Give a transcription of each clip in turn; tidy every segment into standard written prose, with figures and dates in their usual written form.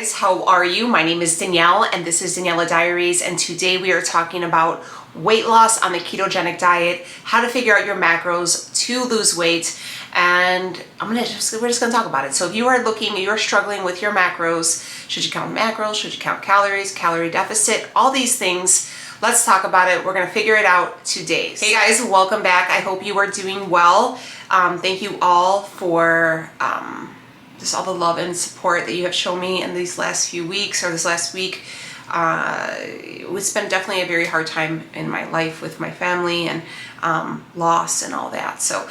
Guys, how are you? My name is Danielle and this is Daniela Diaries, and today we are talking about weight loss on the ketogenic diet, how to figure out your macros to lose weight, and we're just gonna talk about it. So if you are struggling with your macros, should you count macros, should you count calories, calorie deficit, all these things, let's talk about it. We're gonna figure it out today. Hey guys, welcome back. I hope you are doing well. Thank you all for just all the love and support that you have shown me in these last few weeks, or this last week. It's been definitely a very hard time in my life with my family and loss and all that. So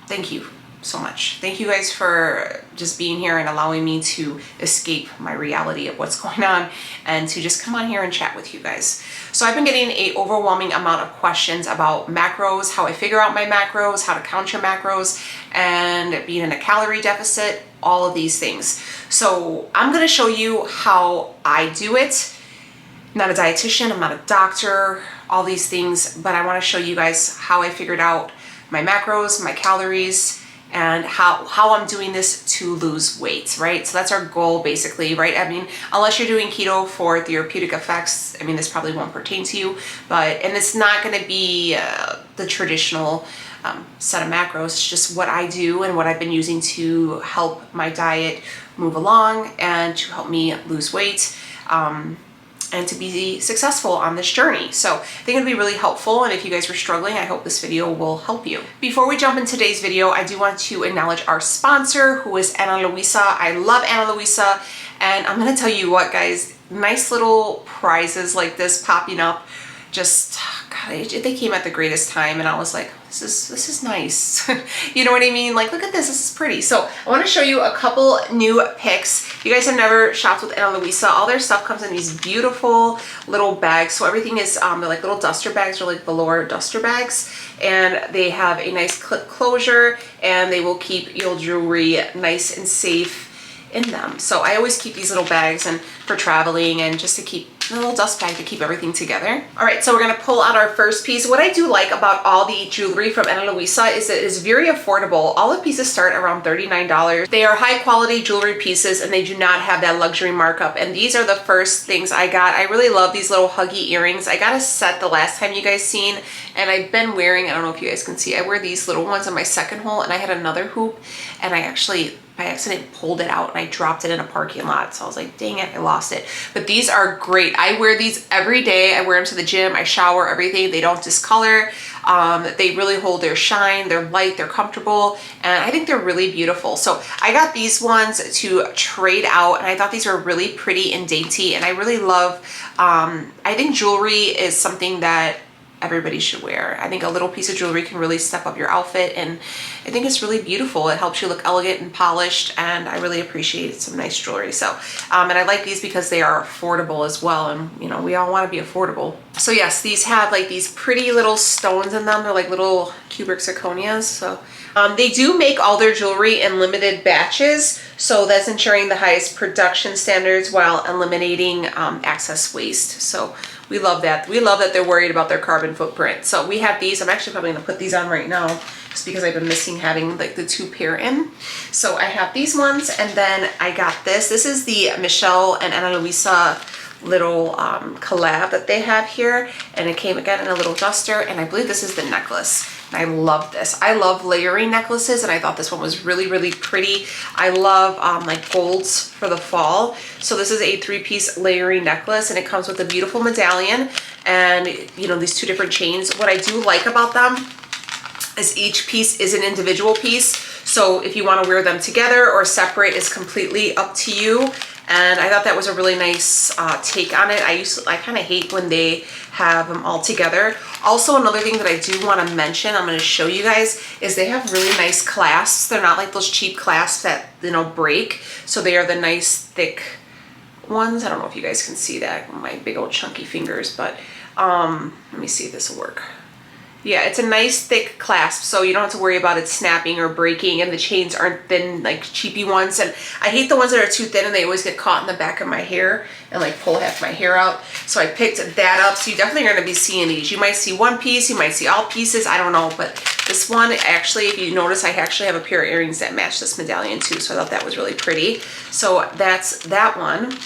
thank you so much. Thank you guys for just being here and allowing me to escape my reality of what's going on and to just come on here and chat with you guys. So I've been getting an overwhelming amount of questions about macros, how I figure out my macros, how to count your macros, and being in a calorie deficit, all of these things. So I'm going to show you how I do it. I'm not a dietitian, I'm not a doctor, all these things, but I want to show you guys how I figured out my macros, my calories, and how I'm doing this to lose weight, right? So that's our goal basically, right? I mean, unless you're doing keto for therapeutic effects, I mean, this probably won't pertain to you, and it's not going to be the traditional set of macros. It's just what I do and what I've been using to help my diet move along and to help me lose weight. And to be successful on this journey. So I think it'd be really helpful, and if you guys were struggling, I hope this video will help you. Before we jump into today's video, I do want to acknowledge our sponsor, who is Ana Luisa. I love Ana Luisa, and I'm gonna tell you what, guys, nice little prizes like this popping up, just, God, they came at the greatest time, and I was like, this is nice. You know what I mean? Like, look at this is pretty. So I want to show you a couple new picks. If you guys have never shopped with Ana Luisa, all their stuff comes in these beautiful little bags. So everything is, they're like little duster bags, or like velour duster bags. And they have a nice clip closure, and they will keep your jewelry nice and safe in them. So I always keep these little bags and for traveling, and just to keep a little dust bag to keep everything together. All right, so we're gonna pull out our first piece. What I do like about all the jewelry from Ana Luisa is that it is very affordable. All the pieces start around $39. They are high quality jewelry pieces, and they do not have that luxury markup. And these are the first things I got. I really love these little huggy earrings. I got a set the last time you guys seen, and I've been wearing, I don't know if you guys can see, I wear these little ones on my second hole, and I had another hoop, and I actually by accident pulled it out and I dropped it in a parking lot. So I was like, dang it, I lost it. But these are great. I wear these every day. I wear them to the gym, I shower, everything. They don't discolor. They really hold their shine. They're light, they're comfortable, and I think they're really beautiful. So I got these ones to trade out, and I thought these were really pretty and dainty, and I really love, I think jewelry is something that everybody should wear. I think a little piece of jewelry can really step up your outfit, and I think it's really beautiful. It helps you look elegant and polished, and I really appreciate some nice jewelry. So, and I like these because they are affordable as well, and you know, we all want to be affordable. So yes, these have like these pretty little stones in them. They're like little cubic zirconias. So they do make all their jewelry in limited batches, so that's ensuring the highest production standards while eliminating excess waste. So we love that. We love that they're worried about their carbon footprint. So we have these. I'm actually probably gonna put these on right now, just because I've been missing having like the two pair in. So I have these ones, and then I got this. This is the Michelle and Ana Luisa little collab that they have here, and it came again in a little duster, and I believe this is the necklace. And I love this. I love layering necklaces, and I thought this one was really, really pretty. I love like golds for the fall. So this is a 3-piece layering necklace, and it comes with a beautiful medallion and, you know, these two different chains. What I do like about them is each piece is an individual piece. So if you want to wear them together or separate, is completely up to you. And I thought that was a really nice take on it. I kind of hate when they have them all together. Also, another thing that I do want to mention, I'm going to show you guys, is they have really nice clasps. They're not like those cheap clasps that, you know, break. So they are the nice thick ones. I don't know if you guys can see that, my big old chunky fingers, but let me see if this will work. Yeah, it's a nice thick clasp, so you don't have to worry about it snapping or breaking, and the chains aren't thin like cheapy ones. And I hate the ones that are too thin and they always get caught in the back of my hair and like pull half my hair out. So I picked that up. So you definitely are going to be seeing these. You might see one piece, you might see all pieces, I don't know. But this one, actually, if you notice, I actually have a pair of earrings that match this medallion too. So I thought that was really pretty. So that's that one.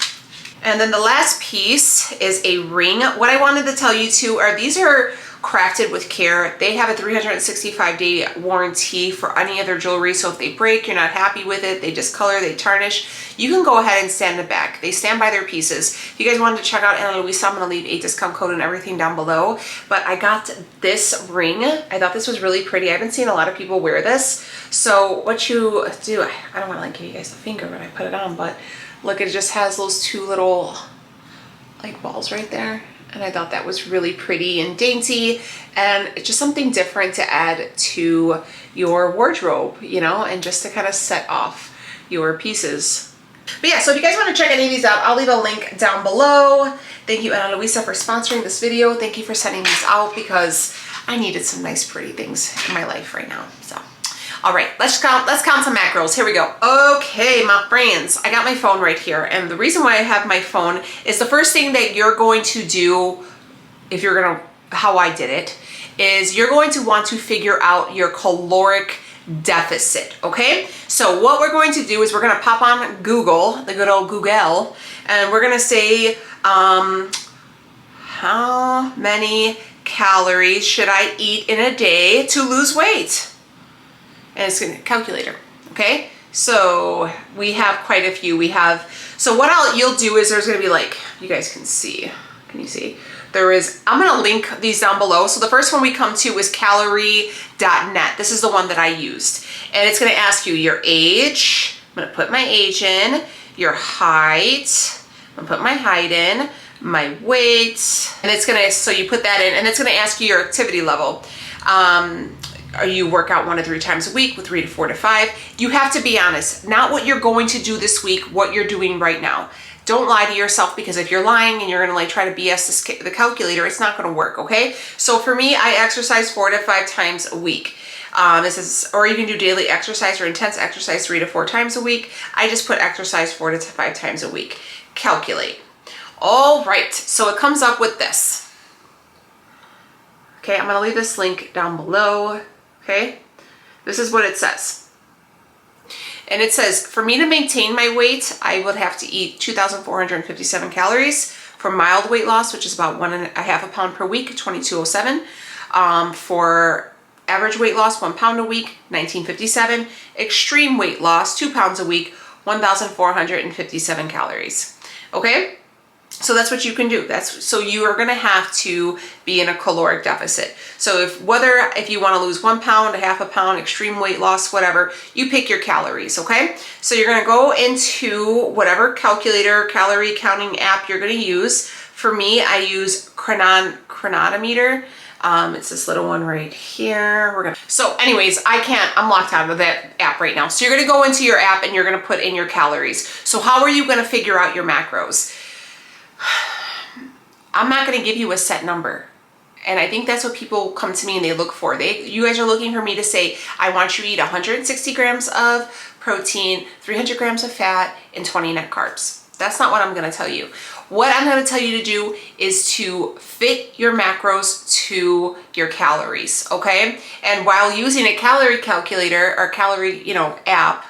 And then the last piece is a ring. What I wanted to tell you too are these are crafted with care. They have a 365-day warranty for any of their jewelry. So if they break, you're not happy with it, they discolor, they tarnish, you can go ahead and stand it back. They stand by their pieces. If you guys wanted to check out Ana Luisa, I'm going to leave a discount code and everything down below. But I got this ring. I thought this was really pretty. I've been seeing a lot of people wear this. So what you do, I don't want to like give you guys the finger when I put it on, but look, it just has those two little like balls right there. And I thought that was really pretty and dainty, and it's just something different to add to your wardrobe, you know, and just to kind of set off your pieces. But yeah, so if you guys want to check any of these out, I'll leave a link down below. Thank you, Ana Luisa, for sponsoring this video. Thank you for sending these out because I needed some nice, pretty things in my life right now. So, all right, let's count some macros. Here we go. Okay, my friends, I got my phone right here. And the reason why I have my phone is the first thing that you're going to do, if you're gonna, how I did it, is you're going to want to figure out your caloric deficit, okay? So what we're going to do is we're gonna pop on Google, the good old Google, and we're gonna say, how many calories should I eat in a day to lose weight? And it's gonna calculator, okay? So we have quite a few. We have, so what you'll do is there's gonna be like, you guys can see, can you see? There is, I'm gonna link these down below. So the first one we come to is calorie.net. This is the one that I used. And it's gonna ask you your age. I'm gonna put my age in, your height. I'm gonna put my height in, my weight. And it's gonna, so you put that in, and it's gonna ask you your activity level. You work out 1 to 3 times a week with 3 to 4 to 5. You have to be honest, not what you're going to do this week, what you're doing right now. Don't lie to yourself, because if you're lying and you're gonna like try to BS the calculator, it's not gonna work, okay? So for me, I exercise 4 to 5 times a week. This is, or you can do daily exercise or intense exercise 3 to 4 times a week. I just put exercise 4 to 5 times a week. Calculate. All right, so it comes up with this. Okay, I'm gonna leave this link down below. Okay, this is what it says. And it says, for me to maintain my weight, I would have to eat 2,457 calories. For mild weight loss, which is about 1.5 pounds per week, 2,207. For average weight loss, 1 pound a week, 1,957. Extreme weight loss, 2 pounds a week, 1,457 calories. Okay? So that's what you can do. So you are gonna have to be in a caloric deficit. So if you wanna lose 1 pound, 1/2 pound, extreme weight loss, whatever, you pick your calories, okay? So you're gonna go into whatever calculator, calorie counting app you're gonna use. For me, I use Chronometer. It's this little one right here. So anyways, I'm locked out of that app right now. So you're gonna go into your app and you're gonna put in your calories. So how are you gonna figure out your macros? I'm not going to give you a set number. And I think that's what people come to me and they look for. You guys are looking for me to say, I want you to eat 160 grams of protein, 300 grams of fat, and 20 net carbs. That's not what I'm going to tell you. What I'm going to tell you to do is to fit your macros to your calories, okay? And while using a calorie calculator or calorie, app,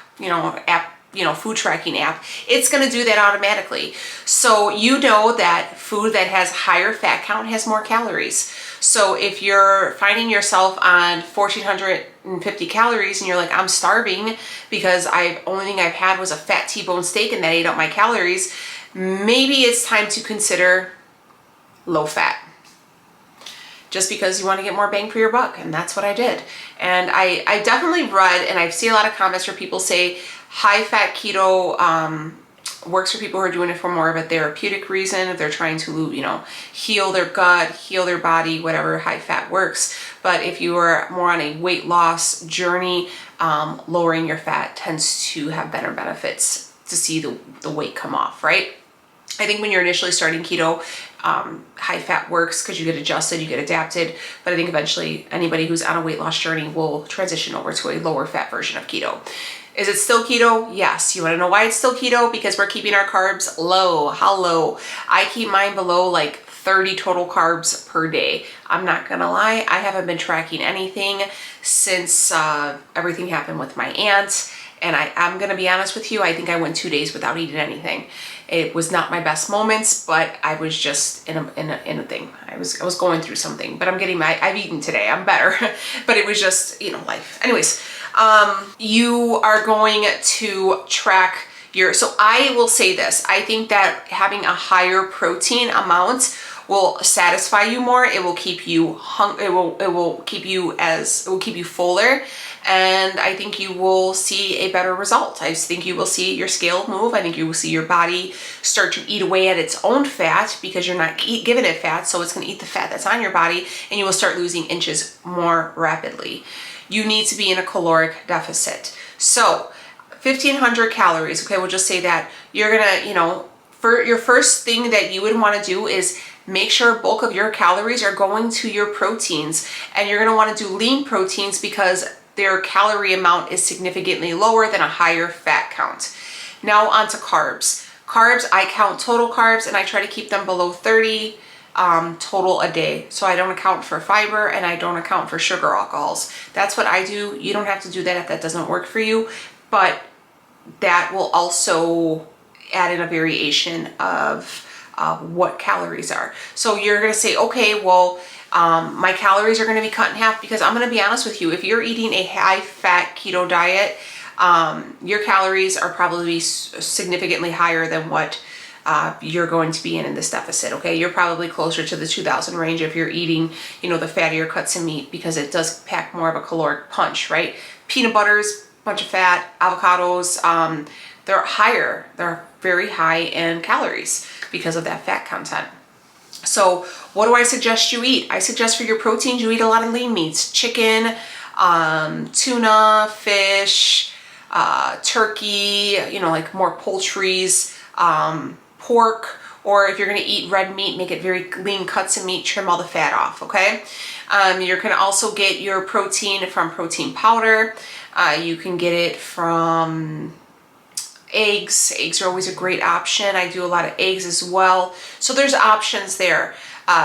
food tracking app, it's going to do that automatically. So you know that food that has higher fat count has more calories. So if you're finding yourself on 1,450 calories and you're like, I'm starving because only thing I've had was a fat T-bone steak and that ate up my calories, maybe it's time to consider low fat. Just because you want to get more bang for your buck, and that's what I did. And I definitely read, and I see a lot of comments where people say high-fat keto works for people who are doing it for more of a therapeutic reason, if they're trying to, heal their gut, heal their body, whatever high-fat works. But if you are more on a weight loss journey, lowering your fat tends to have better benefits to see the weight come off, right? I think when you're initially starting keto, high fat works because you get adjusted, you get adapted. But I think eventually anybody who's on a weight loss journey will transition over to a lower fat version of keto. Is it still keto? Yes. You want to know why it's still keto? Because we're keeping our carbs low. How low? I keep mine below like 30 total carbs per day. I'm not gonna lie, I haven't been tracking anything since everything happened with my aunt. And I'm gonna be honest with you, I think I went 2 days without eating anything. It was not my best moments, but I was just in a thing. I was going through something, but I've eaten today, I'm better. But it was just, you know, life. Anyways, you are going to track so I will say this, I think that having a higher protein amount will satisfy you more. It will keep you it will keep you fuller, and I think you will see a better result. I think you will see your scale move. I think you will see your body start to eat away at its own fat because you're not giving it fat, so it's going to eat the fat that's on your body, and you will start losing inches more rapidly. You need to be in a caloric deficit. So 1,500 calories, okay, we'll just say that you're gonna, you know, for your first thing that you would want to do is make sure a bulk of your calories are going to your proteins, and you're gonna want to do lean proteins because their calorie amount is significantly lower than a higher fat count. Now onto carbs. Carbs, I count total carbs and I try to keep them below 30 total a day. So I don't account for fiber and I don't account for sugar alcohols. That's what I do. You don't have to do that if that doesn't work for you, but that will also add in a variation of what calories are. So you're going to say, okay, well, my calories are going to be cut in half, because I'm going to be honest with you, if you're eating a high fat keto diet, your calories are probably significantly higher than what you're going to be in this deficit. Okay, you're probably closer to the 2,000 range if you're eating, you know, the fattier cuts of meat, because it does pack more of a caloric punch, right? Peanut butters, bunch of fat. Avocados, they're higher. They're very high in calories because of that fat content. So what do I suggest you eat? I suggest for your proteins, you eat a lot of lean meats: chicken, tuna, fish, turkey, you know, like more poultries, pork, or if you're going to eat red meat, make it very lean cuts of meat, trim all the fat off, okay? You're going to also get your protein from protein powder. You can get it from eggs. Eggs are always a great option. I do a lot of eggs as well. So there's options there.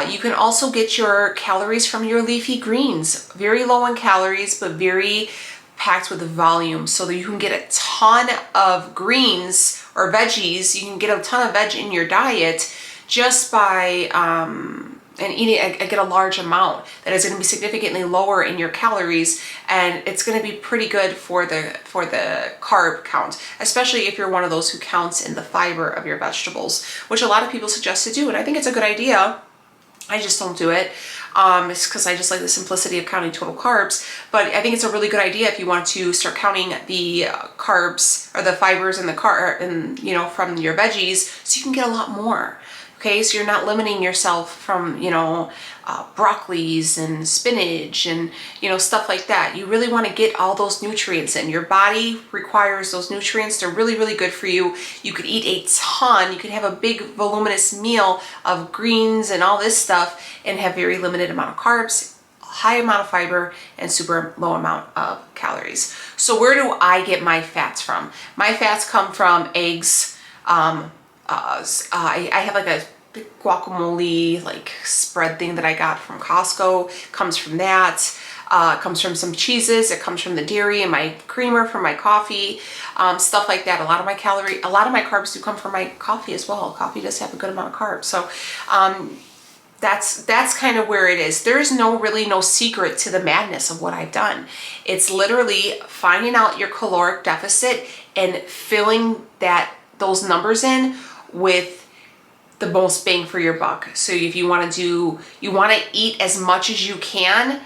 You can also get your calories from your leafy greens. Very low in calories, but very packed with volume, so that you can get a ton of greens or veggies. You can get a ton of veg in your diet just by and eating, I get a large amount that is going to be significantly lower in your calories, and it's going to be pretty good for the carb count, especially if you're one of those who counts in the fiber of your vegetables, which a lot of people suggest to do, and I think it's a good idea. I just don't do it. It's because I just like the simplicity of counting total carbs, but I think it's a really good idea if you want to start counting the carbs or the fibers in you know, from your veggies, so you can get a lot more. Okay, so you're not limiting yourself from, you know, broccolis and spinach and, you know, stuff like that. You really want to get all those nutrients in. Your body requires those nutrients. They're really, really good for you. You could eat a ton. You could have a big voluminous meal of greens and all this stuff and have very limited amount of carbs, high amount of fiber, and super low amount of calories. So where do I get my fats from? My fats come from eggs. I have like a big guacamole like spread thing that I got from Costco. Comes from that. Comes from some cheeses. It comes from the dairy and my creamer from my coffee, stuff like that. A lot of my carbs do come from my coffee as well. Coffee does have a good amount of carbs. So that's kind of where it is. There's really no secret to the madness of what I've done. It's literally finding out your caloric deficit and filling those numbers in with the most bang for your buck. So if you want to eat as much as you can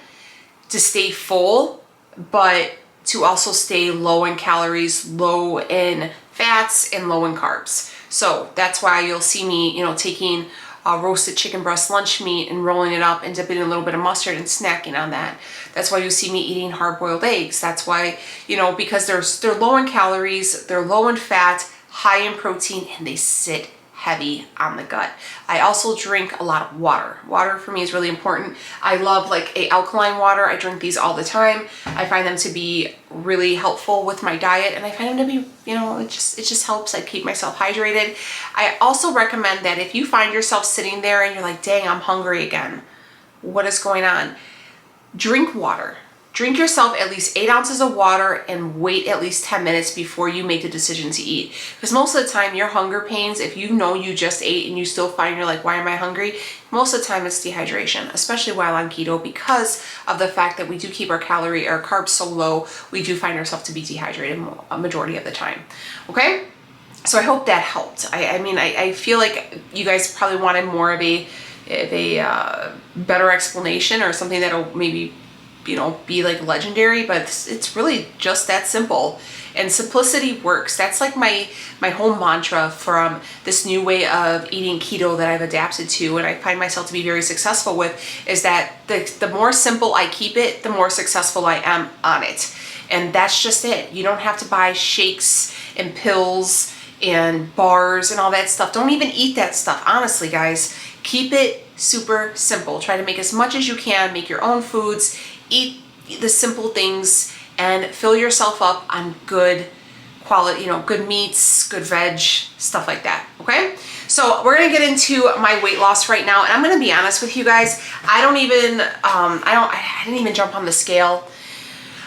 to stay full, but to also stay low in calories, low in fats, and low in carbs. So that's why you'll see me, you know, taking roasted chicken breast lunch meat and rolling it up and dipping in a little bit of mustard and snacking on that. That's why you see me eating hard-boiled eggs. That's why, you know, because they're low in calories, they're low in fat, high in protein, and they sit heavy on the gut. I also drink a lot of water. Water for me is really important. I love like a alkaline water. I drink these all the time. I find them to be really helpful with my diet, and I find them to be, you know, it just helps. I keep myself hydrated. I also recommend that if you find yourself sitting there and you're like, dang, I'm hungry again, what is going on? Drink water. Drink yourself at least 8 ounces of water and wait at least 10 minutes before you make the decision to eat. Because most of the time your hunger pains, if you know you just ate and you still find you're like, why am I hungry? Most of the time it's dehydration, especially while on keto, because of the fact that we do keep our carbs so low, we do find ourselves to be dehydrated a majority of the time. Okay? So I hope that helped. I feel like you guys probably wanted more of a better explanation or something that'll maybe, you know, be like legendary, but it's really just that simple. And simplicity works. That's like my whole mantra from this new way of eating keto that I've adapted to, and I find myself to be very successful with, is that the more simple I keep it, the more successful I am on it. And that's just it. You don't have to buy shakes and pills and bars and all that stuff. Don't even eat that stuff. Honestly, guys, keep it super simple. Try to make as much as you can, make your own foods, eat the simple things, and fill yourself up on good quality, you know, good meats, good veg, stuff like that, okay? So we're gonna get into my weight loss right now, and I'm gonna be honest with you guys, I didn't even jump on the scale.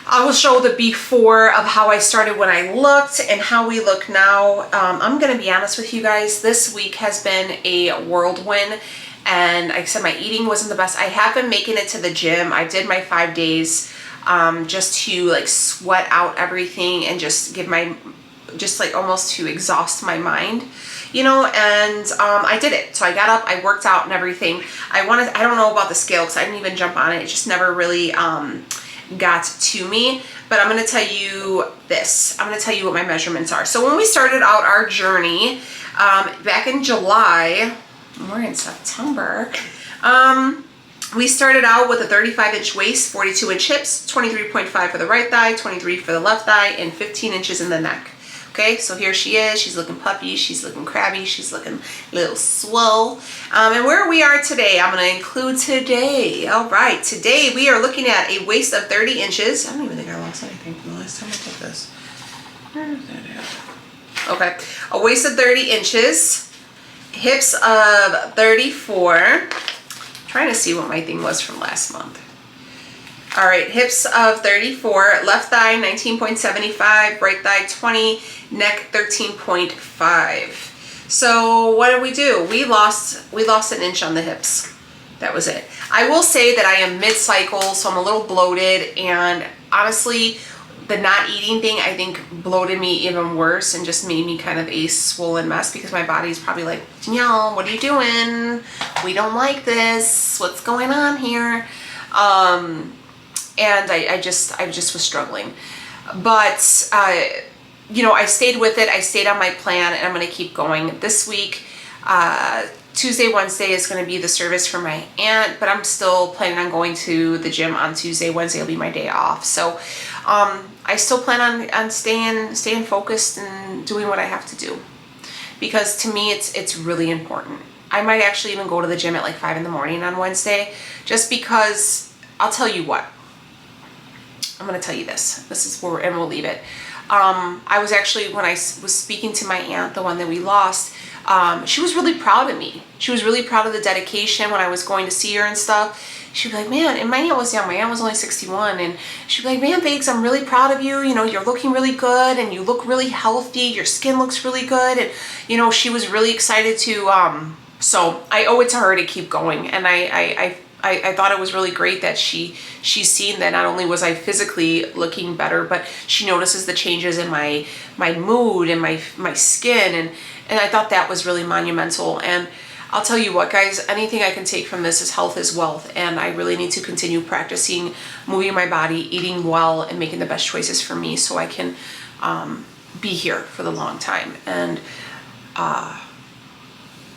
I will show the before of how I started when I looked and how we look now. I'm gonna be honest with you guys, this week has been a whirlwind. And like I said, my eating wasn't the best. I have been making it to the gym. I did my 5 days just to like sweat out everything and just like almost to exhaust my mind, you know, and I did it. So I got up, I worked out and everything. I don't know about the scale because I didn't even jump on it. It just never really got to me. But I'm going to tell you this. I'm going to tell you what my measurements are. So when we started out our journey back in July, we're in September. We started out with a 35-inch waist, 42-inch hips, 23.5 for the right thigh, 23 for the left thigh, and 15 inches in the neck. Okay, so here she is. She's looking puffy. She's looking crabby. She's looking a little swole. And where we are today, I'm going to include today. All right, today we are looking at a waist of 30 inches. I don't even think I lost anything from the last time I did this. Where is that at? Okay, a waist of 30 inches. Hips of 34. I'm trying to see what my thing was from last month. All right, hips of 34, left thigh 19.75, right thigh 20, neck 13.5. So what did we do? We lost an inch on the hips. That was it. I will say that I am mid-cycle, so I'm a little bloated, and honestly, the not eating thing, I think, bloated me even worse and just made me kind of a swollen mess because my body's probably like, Danielle, what are you doing? We don't like this. What's going on here? And I just was struggling. But, you know, I stayed with it. I stayed on my plan, and I'm going to keep going. This week, Tuesday, Wednesday is going to be the service for my aunt, but I'm still planning on going to the gym on Tuesday. Wednesday will be my day off. So I still plan on staying focused and doing what I have to do, because to me it's really important. I might actually even go to the gym at like 5 in the morning on Wednesday, just because I'll tell you what. I'm going to tell you this. This is where, and we'll leave it. I was actually, when I was speaking to my aunt, the one that we lost, she was really proud of me. She was really proud of the dedication when I was going to see her and stuff. She'd be like, man, and my aunt was young. My aunt was only 61. And she'd be like, man, Biggs, I'm really proud of you. You know, you're looking really good and you look really healthy. Your skin looks really good. And, you know, she was really excited to, so I owe it to her to keep going. And I thought it was really great that she's seen that not only was I physically looking better, but she notices the changes in my mood and my skin. And I thought that was really monumental. And I'll tell you what, guys, anything I can take from this is health is wealth. And I really need to continue practicing moving my body, eating well, and making the best choices for me so I can be here for the long time. And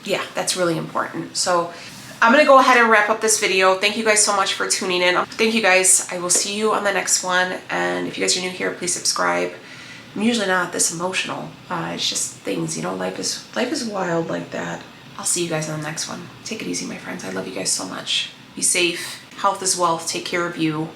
yeah, that's really important. So I'm going to go ahead and wrap up this video. Thank you guys so much for tuning in. Thank you guys. I will see you on the next one. And if you guys are new here, please subscribe. I'm usually not this emotional. It's just things, you know, life is wild like that. I'll see you guys on the next one. Take it easy, my friends. I love you guys so much. Be safe. Health is wealth. Take care of you.